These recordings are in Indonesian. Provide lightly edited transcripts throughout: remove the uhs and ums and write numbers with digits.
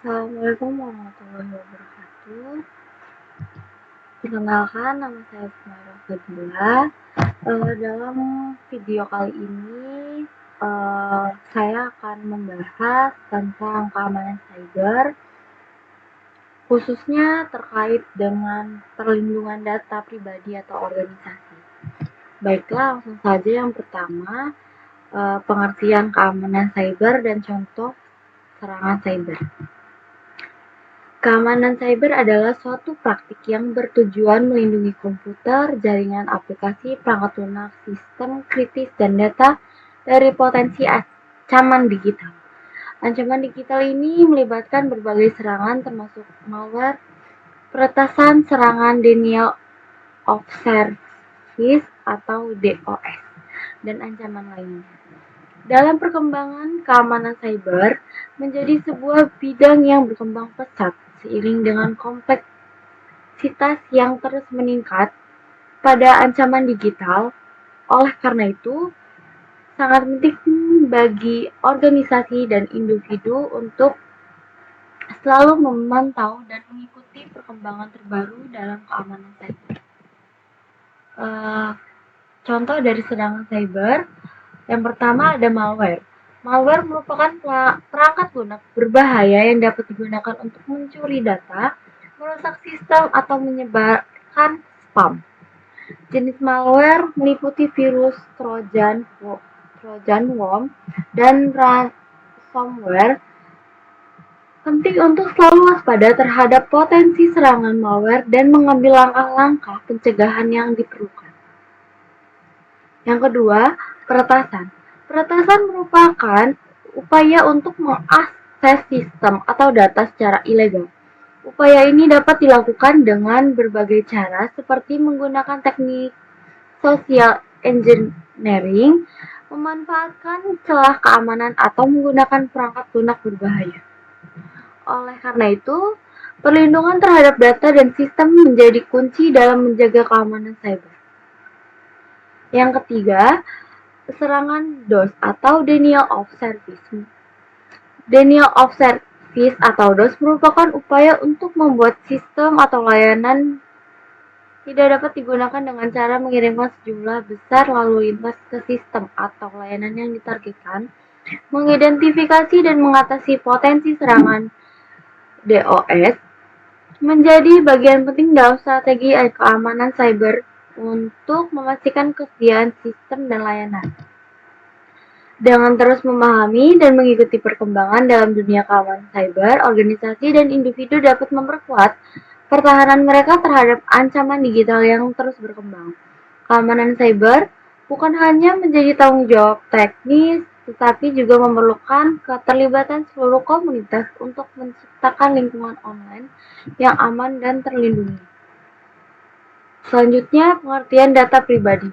Assalamualaikum warahmatullahi wabarakatuh. Perkenalkan, nama saya Sumaira Fadila. Dalam video kali ini, saya akan membahas tentang keamanan cyber, khususnya terkait dengan perlindungan data pribadi atau organisasi. Baiklah, langsung saja yang pertama, pengertian keamanan cyber dan contoh serangan cyber. Keamanan cyber adalah suatu praktik yang bertujuan melindungi komputer, jaringan aplikasi, perangkat lunak, sistem kritis, dan data dari potensi ancaman digital. Ancaman digital ini melibatkan berbagai serangan termasuk malware, peretasan, serangan denial of service atau DOS, dan ancaman lainnya. Dalam perkembangan keamanan cyber menjadi sebuah bidang yang berkembang pesat seiring dengan kompleksitas yang terus meningkat pada ancaman digital. Oleh karena itu, sangat penting bagi organisasi dan individu untuk selalu memantau dan mengikuti perkembangan terbaru dalam keamanan cyber. Contoh dari serangan cyber, yang pertama ada malware. Malware merupakan perangkat lunak berbahaya yang dapat digunakan untuk mencuri data, merusak sistem, atau menyebarkan spam. Jenis malware meliputi virus, trojan worm, dan ransomware. Penting untuk selalu waspada terhadap potensi serangan malware dan mengambil langkah-langkah pencegahan yang diperlukan. Yang kedua, peretasan. Peretasan merupakan upaya untuk mengakses sistem atau data secara ilegal. Upaya ini dapat dilakukan dengan berbagai cara seperti menggunakan teknik social engineering, memanfaatkan celah keamanan, atau menggunakan perangkat lunak berbahaya. Oleh karena itu, perlindungan terhadap data dan sistem menjadi kunci dalam menjaga keamanan cyber. Yang ketiga, serangan DOS atau Denial of Service. Denial of Service atau DOS merupakan upaya untuk membuat sistem atau layanan tidak dapat digunakan dengan cara mengirimkan sejumlah besar lalu lintas ke sistem atau layanan yang ditargetkan, mengidentifikasi dan mengatasi potensi serangan DOS, menjadi bagian penting dalam strategi keamanan cyber untuk memastikan kesediaan sistem dan layanan. Dengan terus memahami dan mengikuti perkembangan dalam dunia keamanan cyber, organisasi dan individu dapat memperkuat pertahanan mereka terhadap ancaman digital yang terus berkembang. Keamanan cyber bukan hanya menjadi tanggung jawab teknis, tetapi juga memerlukan keterlibatan seluruh komunitas untuk menciptakan lingkungan online yang aman dan terlindungi. Selanjutnya, pengertian data pribadi.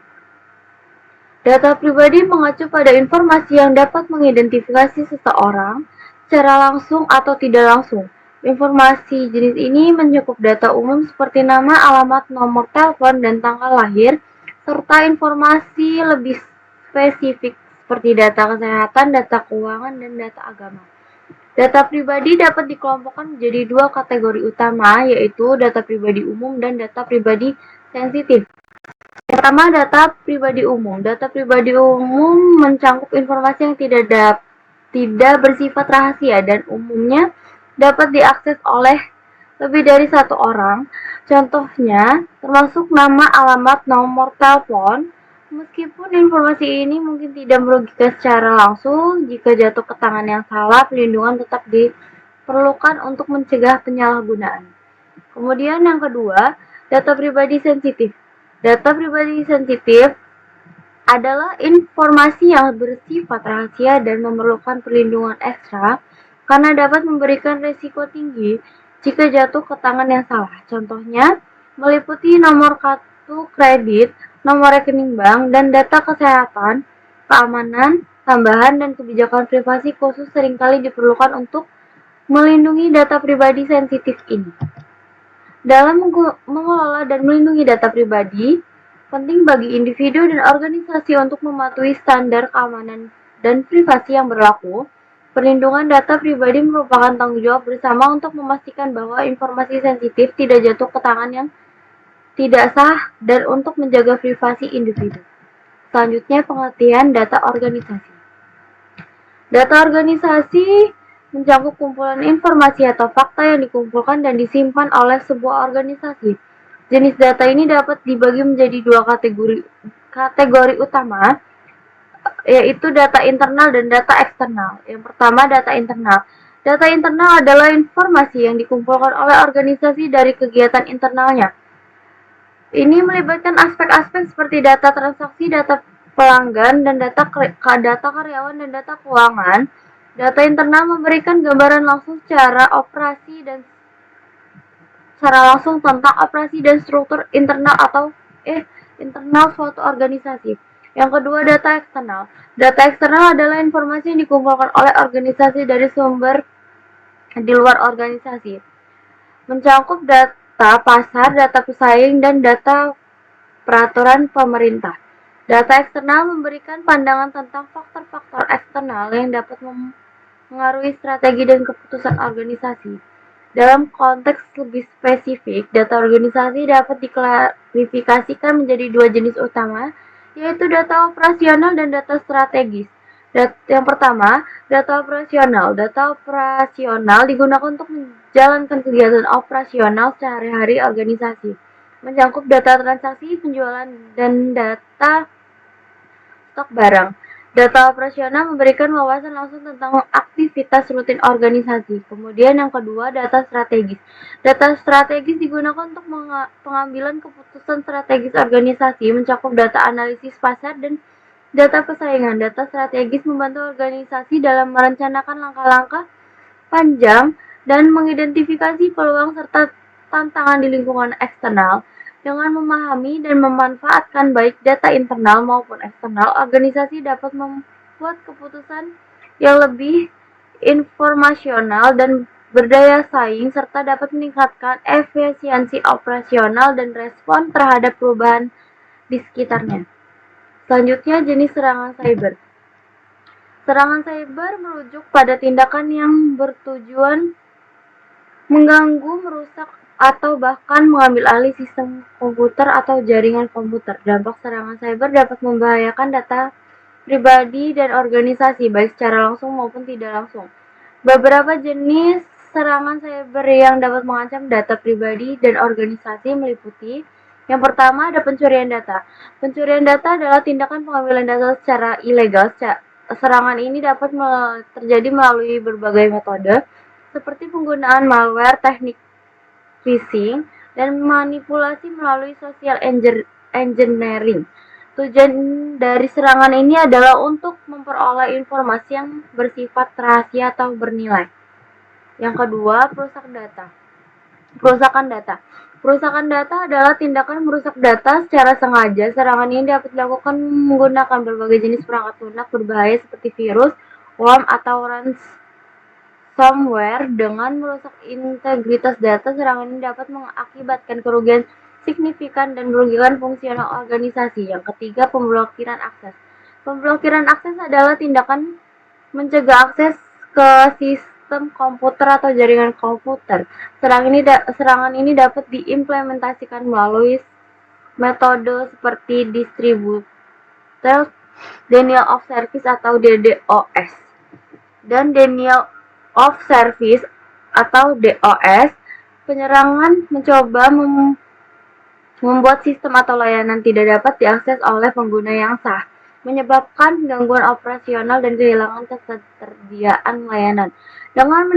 Data pribadi mengacu pada informasi yang dapat mengidentifikasi seseorang secara langsung atau tidak langsung. Informasi jenis ini mencakup data umum seperti nama, alamat, nomor telepon, dan tanggal lahir, serta informasi lebih spesifik seperti data kesehatan, data keuangan, dan data agama. Data pribadi dapat dikelompokkan menjadi dua kategori utama, yaitu data pribadi umum dan data pribadi sensitif. Pertama, data pribadi umum. Data pribadi umum mencakup informasi yang tidak bersifat rahasia dan umumnya dapat diakses oleh lebih dari satu orang. Contohnya, termasuk nama, alamat, nomor telepon. Meskipun informasi ini mungkin tidak merugikan secara langsung, jika jatuh ke tangan yang salah, perlindungan tetap diperlukan untuk mencegah penyalahgunaan. Kemudian yang kedua, data pribadi sensitif. Data pribadi sensitif adalah informasi yang bersifat rahasia dan memerlukan perlindungan ekstra karena dapat memberikan risiko tinggi jika jatuh ke tangan yang salah. Contohnya, meliputi nomor kartu kredit, nomor rekening bank, dan data kesehatan. Keamanan, tambahan, dan kebijakan privasi khusus seringkali diperlukan untuk melindungi data pribadi sensitif ini. Dalam mengelola dan melindungi data pribadi, penting bagi individu dan organisasi untuk mematuhi standar keamanan dan privasi yang berlaku. Perlindungan data pribadi merupakan tanggung jawab bersama untuk memastikan bahwa informasi sensitif tidak jatuh ke tangan yang tidak sah dan untuk menjaga privasi individu. Selanjutnya, pengertian data organisasi. Data organisasi mencakup kumpulan informasi atau fakta yang dikumpulkan dan disimpan oleh sebuah organisasi. Jenis data ini dapat dibagi menjadi dua kategori utama, yaitu data internal dan data eksternal. Yang pertama, data internal. Data internal adalah informasi yang dikumpulkan oleh organisasi dari kegiatan internalnya. Ini melibatkan aspek-aspek seperti data transaksi, data pelanggan, dan data karyawan dan data keuangan. Data internal memberikan gambaran langsung secara langsung tentang operasi dan struktur internal internal suatu organisasi. Yang kedua, data eksternal. Data eksternal adalah informasi yang dikumpulkan oleh organisasi dari sumber di luar organisasi. Mencakup data pasar, data pesaing, dan data peraturan pemerintah. Data eksternal memberikan pandangan tentang faktor-faktor eksternal yang dapat mengaruhi strategi dan keputusan organisasi. Dalam konteks lebih spesifik, data organisasi dapat diklasifikasikan menjadi dua jenis utama, yaitu data operasional dan data strategis. Yang pertama, data operasional. Data operasional digunakan untuk menjalankan kegiatan operasional sehari-hari organisasi, mencakup data transaksi, penjualan, dan data stok barang. Data operasional memberikan wawasan langsung tentang aktivitas rutin organisasi. Kemudian yang kedua, data strategis. Data strategis digunakan untuk pengambilan keputusan strategis organisasi, mencakup data analisis pasar dan data persaingan. Data strategis membantu organisasi dalam merencanakan langkah-langkah panjang dan mengidentifikasi peluang serta tantangan di lingkungan eksternal. Dengan memahami dan memanfaatkan baik data internal maupun eksternal, organisasi dapat membuat keputusan yang lebih informasional dan berdaya saing, serta dapat meningkatkan efisiensi operasional dan respon terhadap perubahan di sekitarnya. Selanjutnya, jenis serangan cyber. Serangan cyber merujuk pada tindakan yang bertujuan mengganggu, merusak, atau bahkan mengambil alih sistem komputer atau jaringan komputer. Dampak serangan cyber dapat membahayakan data pribadi dan organisasi, baik secara langsung maupun tidak langsung. Beberapa jenis serangan cyber yang dapat mengancam data pribadi dan organisasi meliputi: yang pertama, ada pencurian data. Pencurian data adalah tindakan pengambilan data secara ilegal. Serangan ini dapat terjadi melalui berbagai metode, seperti penggunaan malware, teknik phishing, dan manipulasi melalui social engineering. Tujuan dari serangan ini adalah untuk memperoleh informasi yang bersifat rahasia atau bernilai. Yang kedua, perusakan data. Perusakan data adalah tindakan merusak data secara sengaja. Serangan ini dapat dilakukan menggunakan berbagai jenis perangkat lunak berbahaya seperti virus, worm, atau ransomware. Dengan merusak integritas data, serangan ini dapat mengakibatkan kerugian signifikan dan merugikan fungsional organisasi. Yang ketiga, pemblokiran akses. Pemblokiran akses adalah tindakan mencegah akses ke sistem komputer atau jaringan komputer. Serangan ini dapat diimplementasikan melalui metode seperti distributed denial of service atau DDoS dan denial of service atau DOS. Penyerangan mencoba membuat sistem atau layanan tidak dapat diakses oleh pengguna yang sah, menyebabkan gangguan operasional dan kehilangan ketersediaan layanan. Dengan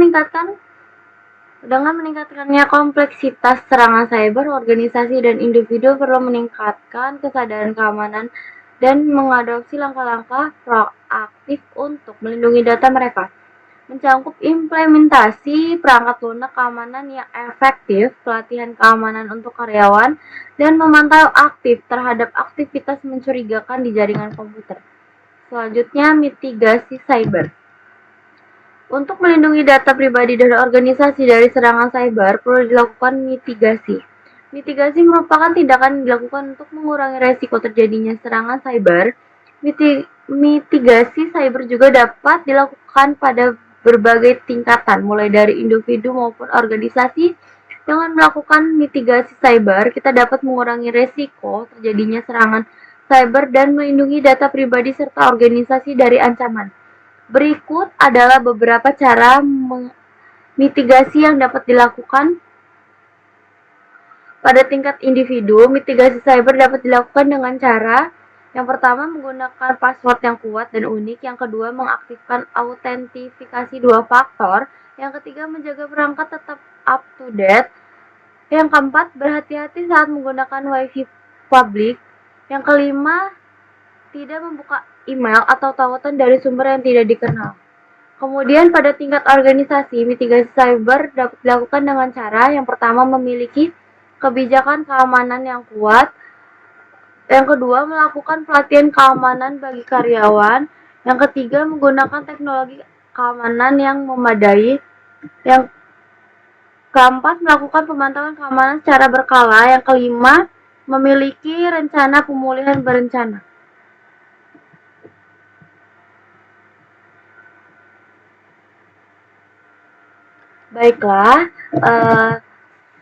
meningkatkannya kompleksitas serangan cyber, organisasi dan individu perlu meningkatkan kesadaran keamanan dan mengadopsi langkah-langkah proaktif untuk melindungi data mereka. Mencakup implementasi perangkat lunak keamanan yang efektif, pelatihan keamanan untuk karyawan, dan memantau aktif terhadap aktivitas mencurigakan di jaringan komputer. Selanjutnya, mitigasi cyber. Untuk melindungi data pribadi dan organisasi dari serangan cyber, perlu dilakukan mitigasi. Mitigasi merupakan tindakan yang dilakukan untuk mengurangi resiko terjadinya serangan cyber. Mitigasi cyber juga dapat dilakukan pada berbagai tingkatan, mulai dari individu maupun organisasi. Dengan melakukan mitigasi cyber, kita dapat mengurangi resiko terjadinya serangan cyber dan melindungi data pribadi serta organisasi dari ancaman. Berikut adalah beberapa cara mitigasi yang dapat dilakukan. Pada tingkat individu, mitigasi cyber dapat dilakukan dengan cara yang pertama menggunakan password yang kuat dan unik, yang kedua mengaktifkan autentifikasi dua faktor, yang ketiga menjaga perangkat tetap up to date, yang keempat berhati-hati saat menggunakan wifi publik, yang kelima tidak membuka email atau tautan dari sumber yang tidak dikenal. Kemudian pada tingkat organisasi, mitigasi cyber dapat dilakukan dengan cara yang pertama memiliki kebijakan keamanan yang kuat, yang kedua melakukan pelatihan keamanan bagi karyawan, yang ketiga menggunakan teknologi keamanan yang memadai, yang keempat melakukan pemantauan keamanan secara berkala, yang kelima memiliki rencana pemulihan berencana. Baiklah,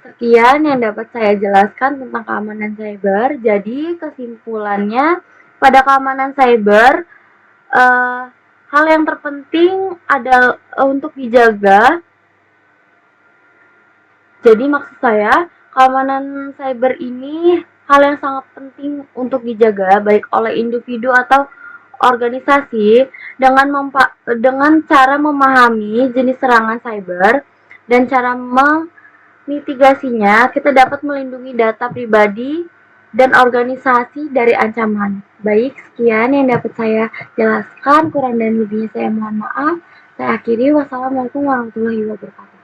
sekian yang dapat saya jelaskan tentang keamanan cyber. Jadi kesimpulannya, pada keamanan cyber, hal yang terpenting adalah untuk dijaga. Jadi maksud saya, keamanan cyber ini hal yang sangat penting untuk dijaga baik oleh individu atau organisasi dengan cara memahami jenis serangan cyber dan cara mitigasinya. Kita dapat melindungi data pribadi dan organisasi dari ancaman. Baik, sekian yang dapat saya jelaskan. Kurang dan lebihnya saya mohon maaf. Saya akhiri. Wassalamualaikum warahmatullahi wabarakatuh.